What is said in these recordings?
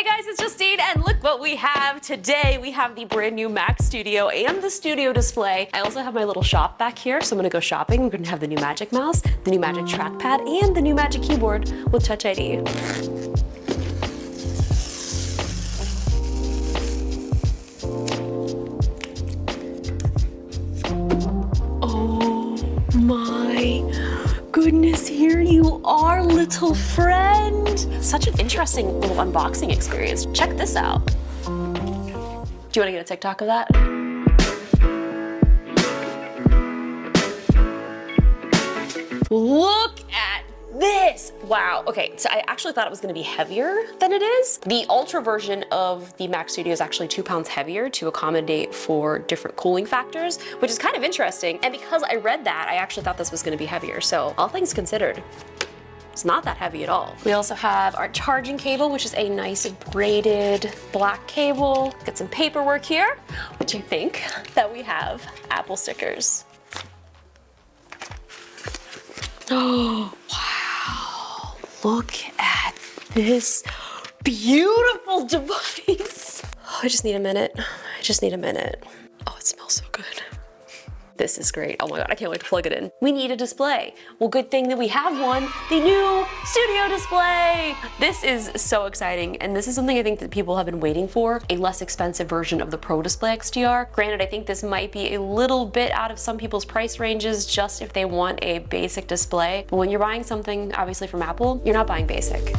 guys, it's Justine, and look what we have today. We have the brand new Mac Studio and the Studio Display. I also have my little shop back here, so I'm gonna go shopping. We're gonna have the new Magic Mouse, the new Magic Trackpad, and the new Magic Keyboard with Touch ID. Oh my goodness, here you are, little friend. Such an interesting little unboxing experience. Check this out. Do you want to get a TikTok of that? Look at this. Wow. Okay, so I actually thought it was going to be heavier than it is. The Ultra version of the Mac Studio is actually 2 pounds heavier to accommodate for different cooling factors, which is kind of interesting. And because I read that, I actually thought this was going to be heavier. So all things considered, it's not that heavy at all. We also have our charging cable, which is a nice braided black cable. Got some paperwork here, which I think that we have Apple stickers. Oh, wow. Look at this beautiful device. Oh, I just need a minute. I just need a minute. Oh, it smells so good. This is great. Oh my God, I can't wait to plug it in. We need a display. Well, good thing that we have one, the new Studio Display. This is so exciting, and this is something I think that people have been waiting for, a less expensive version of the Pro Display XDR. Granted, I think this might be a little bit out of some people's price ranges just if they want a basic display. But when you're buying something, obviously from Apple, you're not buying basic.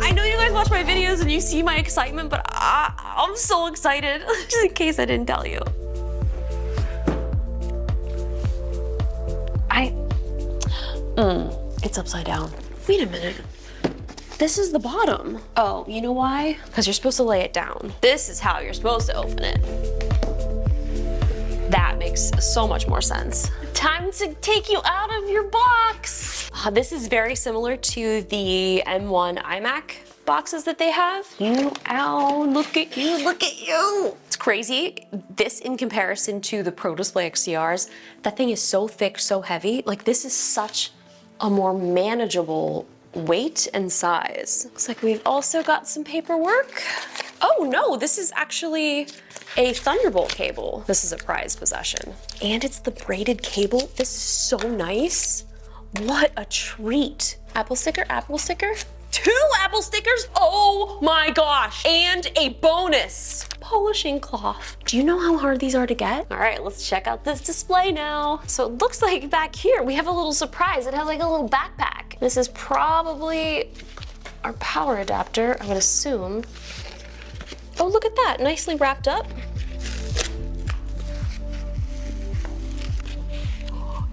I know you guys watch my videos and you see my excitement, but I'm so excited, just in case I didn't tell you. It's upside down. Wait a minute. This is the bottom. Oh, you know why? Because you're supposed to lay it down. This is how you're supposed to open it. That makes so much more sense. Time to take you out of your box. This is very similar to the M1 iMac boxes that they have. Ow, look at you, look at you. It's crazy. This in comparison to the Pro Display XDRs, that thing is so thick, so heavy. Like, this is such a more manageable weight and size. Looks like we've also got some paperwork. Oh no, this is actually a Thunderbolt cable. This is a prized possession. And it's the braided cable. This is so nice. What a treat. Apple sticker, Apple sticker. 2 Apple stickers, oh my gosh. And a bonus polishing cloth. Do you know how hard these are to get? All right, let's check out this display now. So it looks like back here, we have a little surprise. It has like a little backpack. This is probably our power adapter, I would assume. Oh, look at that, nicely wrapped up.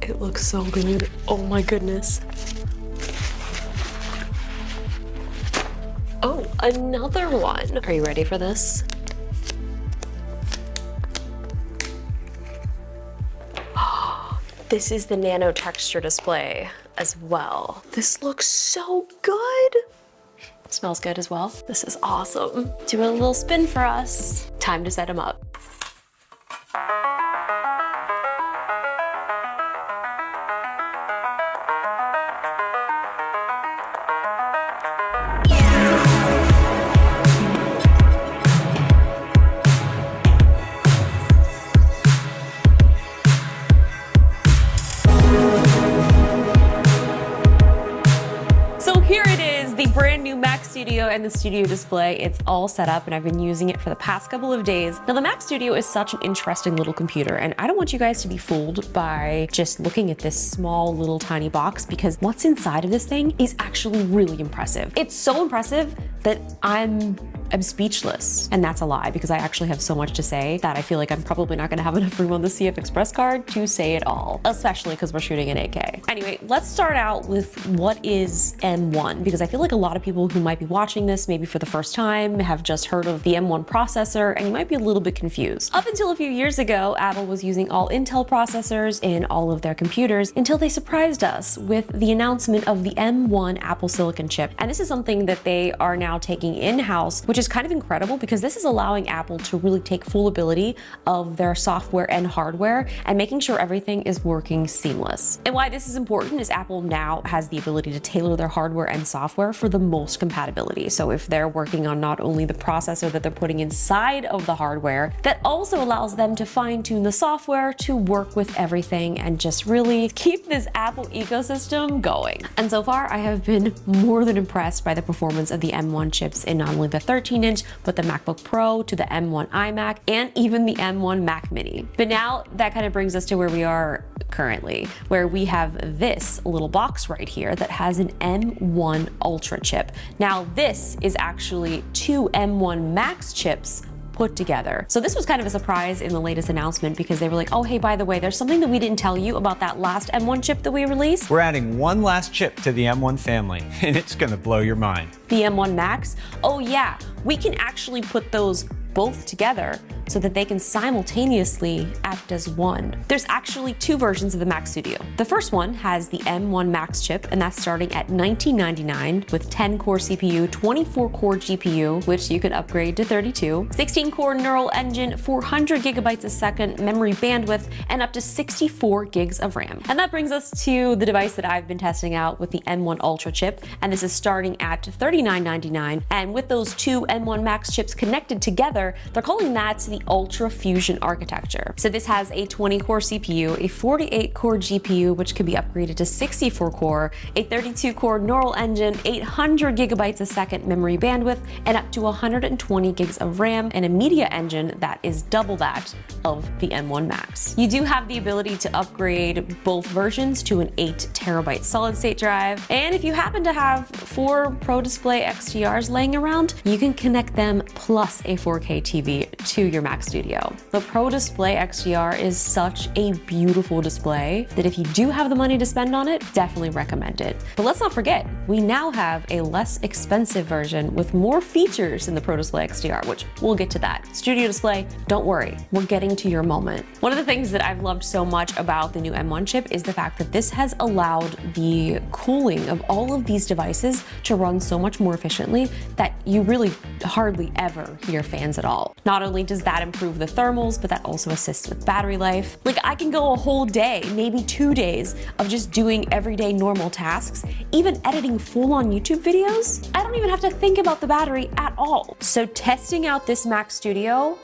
It looks so good. Oh my goodness. Oh, another one. Are you ready for this? This is the nano texture display as well. This looks so good. It smells good as well. This is awesome. Do a little spin for us. Time to set them up. Brand new Mac Studio and the Studio Display. It's all set up and I've been using it for the past couple of days. Now the Mac Studio is such an interesting little computer and I don't want you guys to be fooled by just looking at this small little tiny box because what's inside of this thing is actually really impressive. It's so impressive that I'm speechless. And that's a lie because I actually have so much to say that I feel like I'm probably not gonna have enough room on the CF Express card to say it all, especially because we're shooting in 8K. Anyway, let's start out with what is M1 because I feel like a a lot of people who might be watching this maybe for the first time have just heard of the M1 processor and you might be a little bit confused. Up until a few years ago, Apple was using all Intel processors in all of their computers until they surprised us with the announcement of the M1 Apple Silicon chip. And this is something that they are now taking in-house, which is kind of incredible because this is allowing Apple to really take full ability of their software and hardware and making sure everything is working seamless. And why this is important is Apple now has the ability to tailor their hardware and software for the most compatibility. So if they're working on not only the processor that they're putting inside of the hardware, that also allows them to fine-tune the software to work with everything and just really keep this Apple ecosystem going. And so far, I have been more than impressed by the performance of the M1 chips in not only the 13-inch, but the MacBook Pro, to the M1 iMac, and even the M1 Mac Mini. But now that kind of brings us to where we are currently, where we have this little box right here that has an M1 Ultra chip. Now this is actually two M1 Max chips put together. So this was kind of a surprise in the latest announcement because they were like, oh, hey, by the way, there's something that we didn't tell you about that last M1 chip that we released. We're adding one last chip to the M1 family, and it's gonna blow your mind. The M1 Max? Oh yeah, we can actually put those both together so that they can simultaneously act as one. There's actually two versions of the Mac Studio. The first one has the M1 Max chip, and that's starting at $19.99 with 10-core CPU, 24-core GPU, which you can upgrade to 32, 16-core neural engine, 400 gigabytes a second memory bandwidth, and up to 64 gigs of RAM. And that brings us to the device that I've been testing out with the M1 Ultra chip, and this is starting at $39.99. And with those two M1 Max chips connected together, they're calling that the Ultra Fusion architecture. So this has a 20-core CPU, a 48-core GPU, which can be upgraded to 64-core, a 32-core neural engine, 800 gigabytes a second memory bandwidth, and up to 120 gigs of RAM, and a media engine that is double that of the M1 Max. You do have the ability to upgrade both versions to an 8 terabyte solid state drive, and if you happen to have 4 Pro Display XDRs laying around, you can connect them plus a 4K TV to your Mac Studio. The Pro Display XDR is such a beautiful display that if you do have the money to spend on it, definitely recommend it. But let's not forget, we now have a less expensive version with more features than the Pro Display XDR, which we'll get to that. Studio Display, don't worry, we're getting to your moment. One of the things that I've loved so much about the new M1 chip is the fact that this has allowed the cooling of all of these devices to run so much more efficiently that you really hardly ever hear fans at all. Not only does that improve the thermals, but that also assists with battery life. Like, I can go a whole day, maybe 2 days, of just doing everyday normal tasks, even editing full-on YouTube videos. I don't even have to think about the battery at all. So testing out this Mac Studio,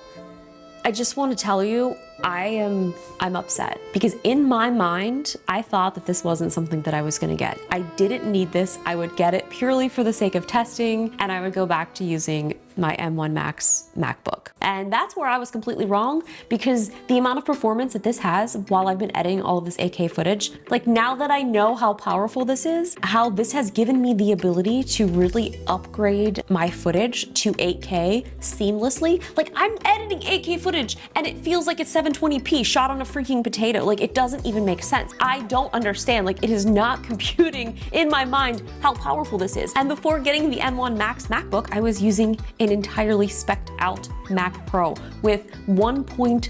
I just want to tell you, I'm upset because in my mind, I thought that this wasn't something that I was gonna get. I didn't need this. I would get it purely for the sake of testing, and I would go back to using my M1 Max MacBook. And that's where I was completely wrong, because the amount of performance that this has while I've been editing all of this 8K footage, like now that I know how powerful this is, how this has given me the ability to really upgrade my footage to 8K seamlessly. Like, I'm editing 8K footage and it feels like it's 720p shot on a freaking potato. Like, it doesn't even make sense. I don't understand. Like, it is not computing in my mind how powerful this is. And before getting the M1 Max MacBook, I was using an entirely spec'd out Mac Pro with 1.5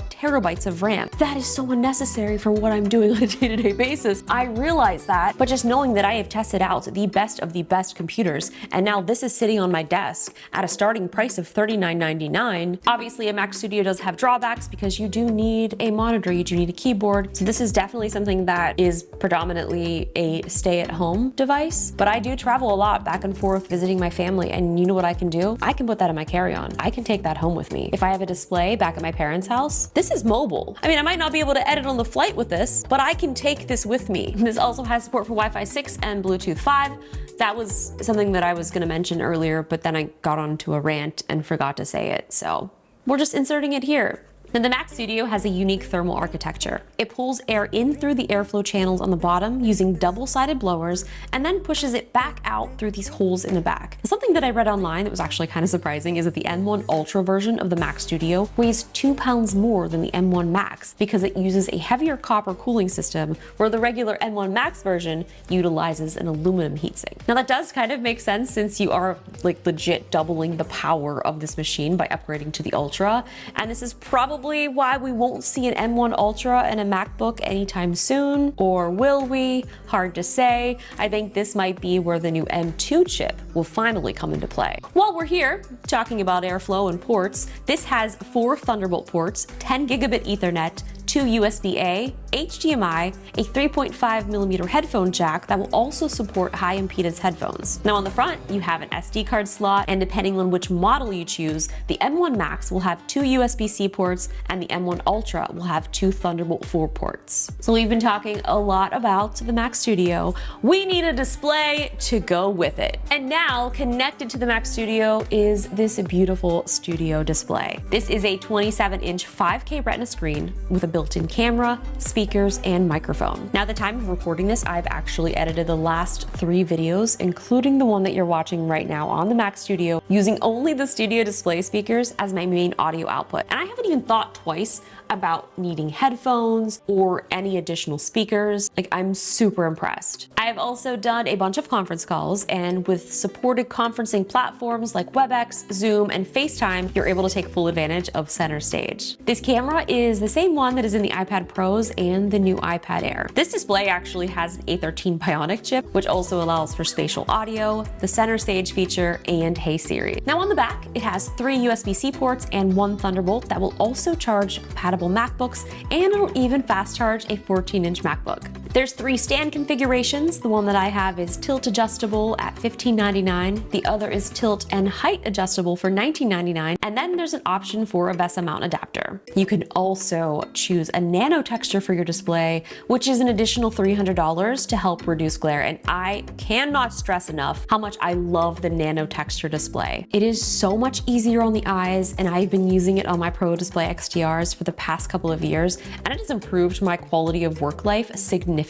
terabytes of RAM. That is so unnecessary for what I'm doing on a day-to-day basis. I realize that, but just knowing that I have tested out the best of the best computers, and now this is sitting on my desk at a starting price of $39.99. Obviously, a Mac Studio does have drawbacks because you do need a monitor, you do need a keyboard. So this is definitely something that is predominantly a stay-at-home device, but I do travel a lot back and forth visiting my family, and you know what I can do? I can put that in my carry-on. I can take that home with me. If I have a display back at my parents' house, this is mobile. I mean, I might not be able to edit on the flight with this, but I can take this with me. This also has support for Wi-Fi 6 and Bluetooth 5. That was something that I was gonna mention earlier, but then I got onto a rant and forgot to say it, so we're just inserting it here. Now, the Mac Studio has a unique thermal architecture. It pulls air in through the airflow channels on the bottom using double-sided blowers and then pushes it back out through these holes in the back. Something that I read online that was actually kind of surprising is that the M1 Ultra version of the Mac Studio weighs 2 pounds more than the M1 Max because it uses a heavier copper cooling system, where the regular M1 Max version utilizes an aluminum heatsink. Now, that does kind of make sense since you are like legit doubling the power of this machine by upgrading to the Ultra, and this is probably why we won't see an M1 Ultra in a MacBook anytime soon, or will we? Hard to say. I think this might be where the new M2 chip will finally come into play. While we're here talking about airflow and ports, this has 4 Thunderbolt ports, 10 gigabit Ethernet, 2 USB-A, HDMI, a 3.5mm headphone jack that will also support high impedance headphones. Now, on the front, you have an SD card slot, and depending on which model you choose, the M1 Max will have 2 USB-C ports and the M1 Ultra will have 2 Thunderbolt 4 ports. So we've been talking a lot about the Mac Studio. We need a display to go with it. And now, connected to the Mac Studio is this beautiful studio display. This is a 27-inch 5K Retina screen with a built-in camera, speakers, and microphone. Now, at the time of recording this, I've actually edited the last 3 videos, including the one that you're watching right now on the Mac Studio, using only the Studio Display speakers as my main audio output. And I haven't even thought twice about needing headphones or any additional speakers. Like, I'm super impressed. I have also done a bunch of conference calls, and with supported conferencing platforms like WebEx, Zoom, and FaceTime, you're able to take full advantage of Center Stage. This camera is the same one that is in the iPad Pros and the new iPad Air. This display actually has an A13 Bionic chip, which also allows for spatial audio, the Center Stage feature, and Hey Siri. Now, on the back, it has 3 USB-C ports and 1 Thunderbolt that will also charge compatible MacBooks, and it'll even fast charge a 14-inch MacBook. There's 3 stand configurations. The one that I have is tilt adjustable at $15.99. The other is tilt and height adjustable for $19.99. And then there's an option for a VESA mount adapter. You can also choose a nano texture for your display, which is an additional $300 to help reduce glare. And I cannot stress enough how much I love the nano texture display. It is so much easier on the eyes, and I've been using it on my Pro Display XDRs for the past couple of years, and it has improved my quality of work life significantly.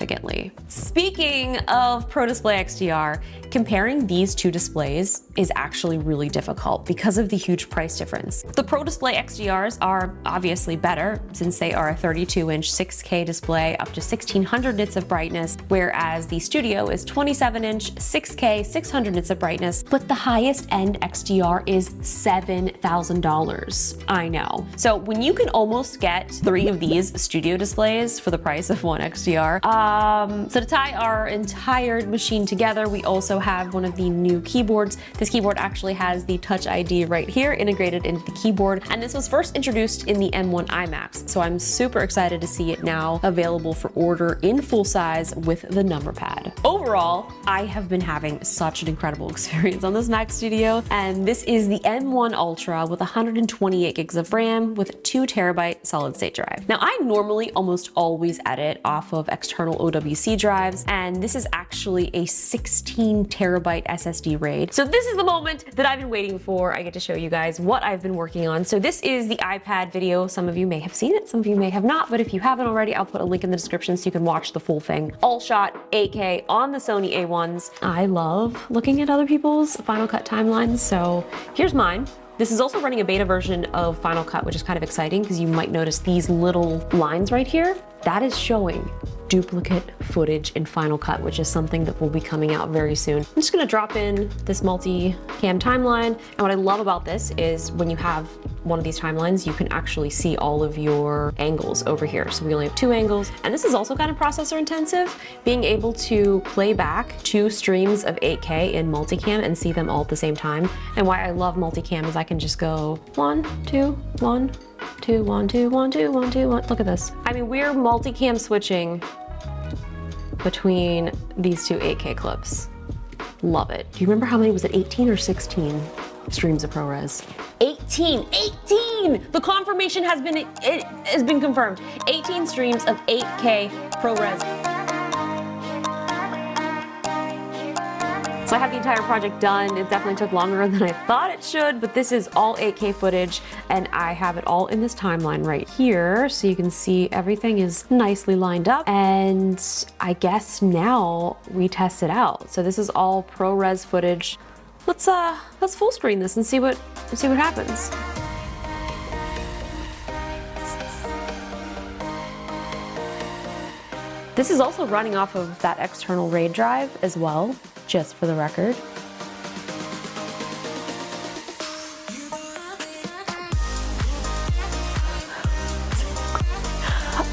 Speaking of Pro Display XDR, comparing these 2 displays is actually really difficult because of the huge price difference. The Pro Display XDRs are obviously better since they are a 32-inch 6K display up to 1600 nits of brightness, whereas the Studio is 27-inch 6K 600 nits of brightness, but the highest end XDR is $7,000. I know. So when you can almost get 3 of these Studio displays for the price of 1 XDR. So to tie our entire machine together, we also have one of the new keyboards. This keyboard actually has the Touch ID right here integrated into the keyboard, and this was first introduced in the M1 iMacs, so I'm super excited to see it now available for order in full size with the number pad. Overall, I have been having such an incredible experience on this Mac Studio, and this is the M1 Ultra with 128 gigs of RAM with 2 terabyte solid state drive. Now, I normally almost always edit off of external OWC drives, and this is actually a 16 terabyte SSD RAID. So this is the moment that I've been waiting for. I get to show you guys what I've been working on. So this is the iPad video. Some of you may have seen it, some of you may have not, but if you haven't already, I'll put a link in the description so you can watch the full thing. All shot 8K on the Sony A1s. I love looking at other people's Final Cut timelines, so here's mine. This is also running a beta version of Final Cut, which is kind of exciting because you might notice these little lines right here. That is showing duplicate footage in Final Cut, which is something that will be coming out very soon. I'm just gonna drop in this multi-cam timeline. And what I love about this is when you have one of these timelines, you can actually see all of your angles over here. So we only have 2 angles. And this is also kind of processor intensive, being able to play back 2 streams of 8K in multicam and see them all at the same time. And why I love multicam is I can just go 1, 2, 1, 2, 1, 2, 1, 2, 1, 2, 1. Look at this. I mean, we're multicam switching between these 2 8K clips. Love it. Do you remember how many was it? 18 or 16 streams of ProRes? 18! 18! The confirmation has been, it has been confirmed. 18 streams of 8K ProRes. So I have the entire project done. It definitely took longer than I thought it should, but this is all 8K footage and I have it all in this timeline right here. So you can see everything is nicely lined up, and I guess now we test it out. So this is all ProRes footage. Let's full screen this and see what happens. This is also running off of that external RAID drive as well, just for the record.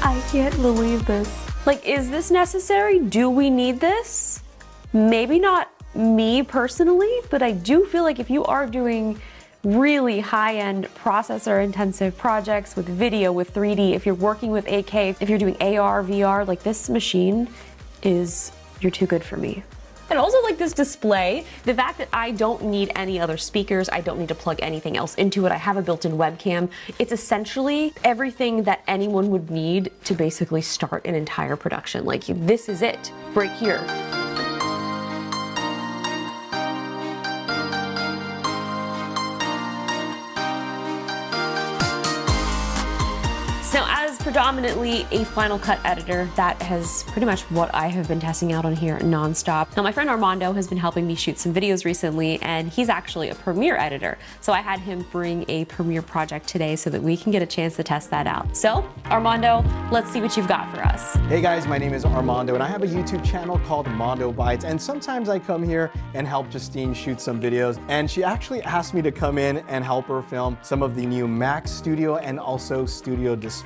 I can't believe this. Like, is this necessary? Do we need this? Maybe not me personally, but I do feel like if you are doing really high-end processor-intensive projects with video, with 3D, if you're working with 8K, if you're doing AR, VR, like this machine you're too good for me. And also like this display, the fact that I don't need any other speakers, I don't need to plug anything else into it, I have a built-in webcam. It's essentially everything that anyone would need to basically start an entire production. Like, this is it, right here. Now, as predominantly a Final Cut editor, that has pretty much what I have been testing out on here nonstop. Now, my friend Armando has been helping me shoot some videos recently, and he's actually a Premiere editor. So I had him bring a Premiere project today so that we can get a chance to test that out. So, Armando, let's see what you've got for us. Hey guys, my name is Armando, and I have a YouTube channel called Mondo Bytes, and sometimes I come here and help Justine shoot some videos, and she actually asked me to come in and help her film some of the new Mac Studio and also Studio Display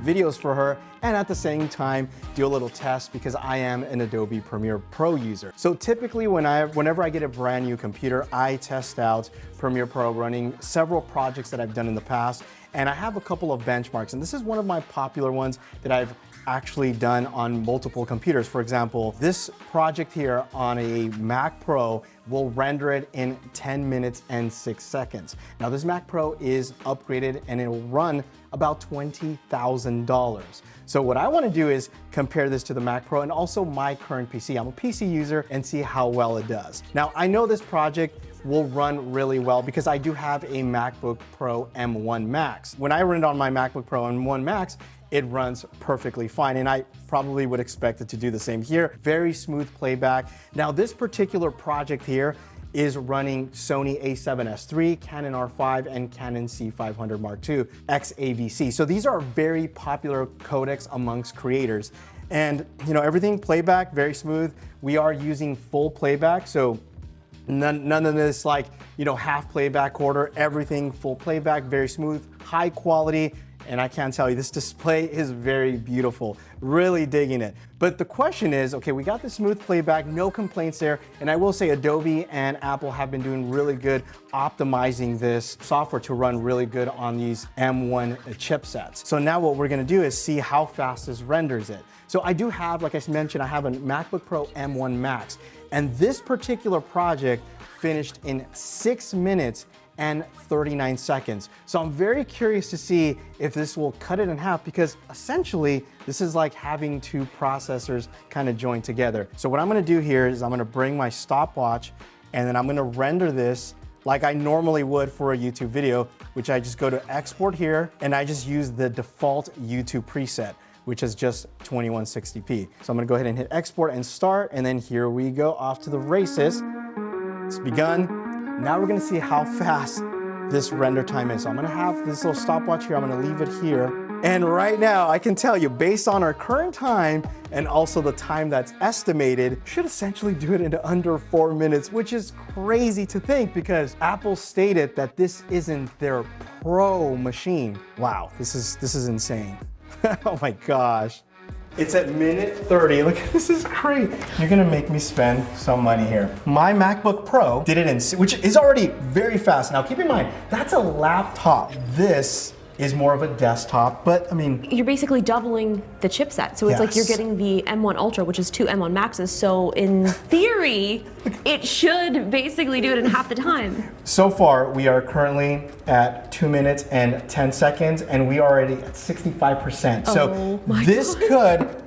videos for her, and at the same time do a little test because I am an Adobe Premiere Pro user. So typically whenever I get a brand new computer, I test out Premiere Pro running several projects that I've done in the past, and I have a couple of benchmarks, and this is one of my popular ones that I've actually done on multiple computers. For example, this project here on a Mac Pro will render it in 10 minutes and 6 seconds. Now this Mac Pro is upgraded and it'll run about $20,000. So what I want to do is compare this to the Mac Pro and also my current PC. I'm a PC user, and see how well it does. Now I know this project will run really well because I do have a MacBook Pro M1 Max. When I run it on my MacBook Pro M1 Max, it runs perfectly fine, and I probably would expect it to do the same here. Very smooth playback. Now this particular project here is running Sony a7S III, Canon R5, and Canon C500 Mark II XAVC. So these are very popular codecs amongst creators. And you know, everything playback, very smooth. We are using full playback, so none of this like, you know, half playback, quarter, everything full playback, very smooth, high quality. And I can't tell you, this display is very beautiful. Really digging it. But the question is, okay, we got the smooth playback, no complaints there. And I will say Adobe and Apple have been doing really good optimizing this software to run really good on these M1 chipsets. So now what we're gonna do is see how fast this renders it. So I do have, like I mentioned, I have a MacBook Pro M1 Max. And this particular project finished in 6 minutes and 39 seconds. So I'm very curious to see if this will cut it in half, because essentially this is like having two processors kind of joined together. So what I'm gonna do here is I'm gonna bring my stopwatch and then I'm gonna render this like I normally would for a YouTube video, which I just go to export here and I just use the default YouTube preset, which is just 2160p. So I'm gonna go ahead and hit export and start, and then here we go, off to the races. It's begun. Now we're gonna see how fast this render time is. So I'm gonna have this little stopwatch here, I'm gonna leave it here. And right now, I can tell you, based on our current time and also the time that's estimated, should essentially do it in under 4 minutes, which is crazy to think because Apple stated that this isn't their Pro machine. Wow, this is insane. Oh my gosh. It's at minute 30. Look, this is great. You're gonna make me spend some money here. My MacBook Pro did it in, which is already very fast. Now keep in mind, that's a laptop. This is more of a desktop, but I mean, you're basically doubling the chipset. So it's like you're getting the M1 Ultra, which is 2 M1 Maxes. So in theory, it should basically do it in half the time. So far, we are currently at 2 minutes and 10 seconds, and we are already at 65%. So this could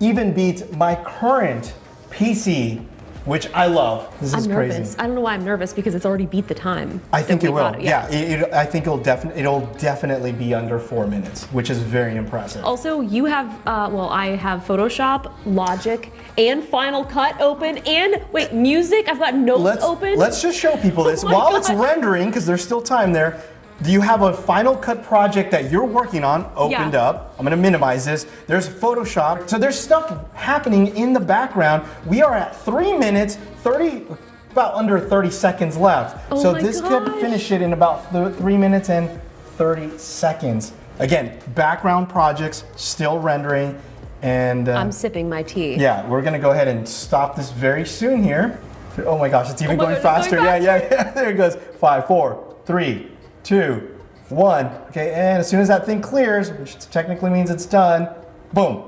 even beat my current PC which I love. This is I'm nervous. crazy. I don't know why I'm nervous because it's already beat the time. I think that it we will. got Yeah, I think it'll definitely be under 4 minutes, which is very impressive. Also, you have, I have Photoshop, Logic, and Final Cut open, and wait, music. I've got notes open. Let's just show people this Oh my while it's God. rendering, because there's still time there. Do you have a Final Cut project that you're working on opened Yeah. up? I'm gonna minimize this. There's Photoshop. So there's stuff happening in the background. We are at 3 minutes, about under 30 seconds left. Oh So my this could gosh. finish it in about 3 minutes and 30 seconds. Again, background projects still rendering, and I'm sipping my tea. yeah, we're gonna go ahead and stop this very soon here. Oh my gosh, it's even Oh my going God, it's faster. going Yeah. There it goes. 5, 4, 3, 2, 1. Okay, and as soon as that thing clears, which technically means it's done, boom.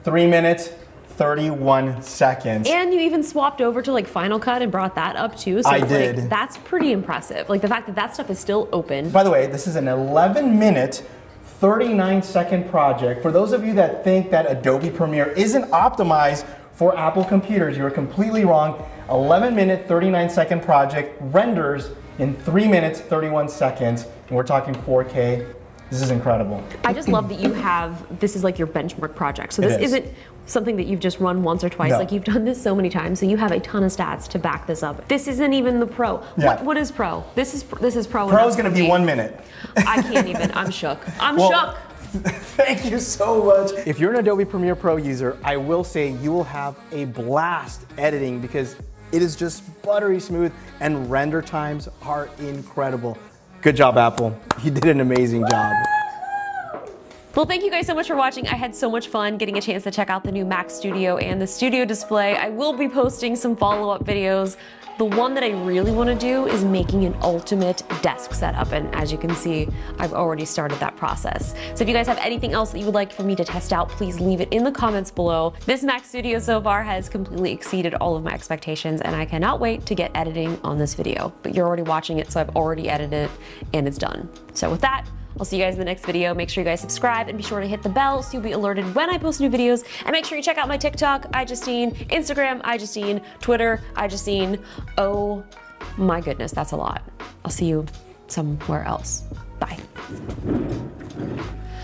3 minutes, 31 seconds. And you even swapped over to like Final Cut and brought that up too. So I it's did. Like, that's pretty impressive. Like the fact that that stuff is still open. By the way, this is an 11-minute, 39-second project. For those of you that think that Adobe Premiere isn't optimized for Apple computers, you are completely wrong. 11-minute, 39-second project renders in 3 minutes, 31 seconds, and we're talking 4K. This is incredible. I just love that you have, this is like your benchmark project. So It this is. isn't something that you've just run once or twice. No. Like you've done this so many times. So you have a ton of stats to back this up. This isn't even the pro. Yeah. What is pro? This is pro. Pro enough is gonna for be me. 1 minute. I can't even. I'm shook. I'm Well, shook. Thank you so much. If you're an Adobe Premiere Pro user, I will say you will have a blast editing because it is just buttery smooth and render times are incredible. Good job, Apple. You did an amazing job. Well, thank you guys so much for watching. I had so much fun getting a chance to check out the new Mac Studio and the Studio Display. I will be posting some follow-up videos. The one that I really want to do is making an ultimate desk setup, and as you can see, I've already started that process. So if you guys have anything else that you would like for me to test out, please leave it in the comments below. This Mac Studio so far has completely exceeded all of my expectations, and I cannot wait to get editing on this video. But you're already watching it, so I've already edited it, and it's done. So with that, I'll see you guys in the next video. Make sure you guys subscribe and be sure to hit the bell so you'll be alerted when I post new videos. And make sure you check out my TikTok, iJustine, Instagram, iJustine, Twitter, iJustine. Oh my goodness, that's a lot. I'll see you somewhere else. Bye.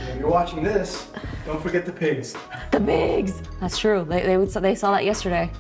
If you're watching this, don't forget the pigs. The pigs. That's true. They saw that yesterday.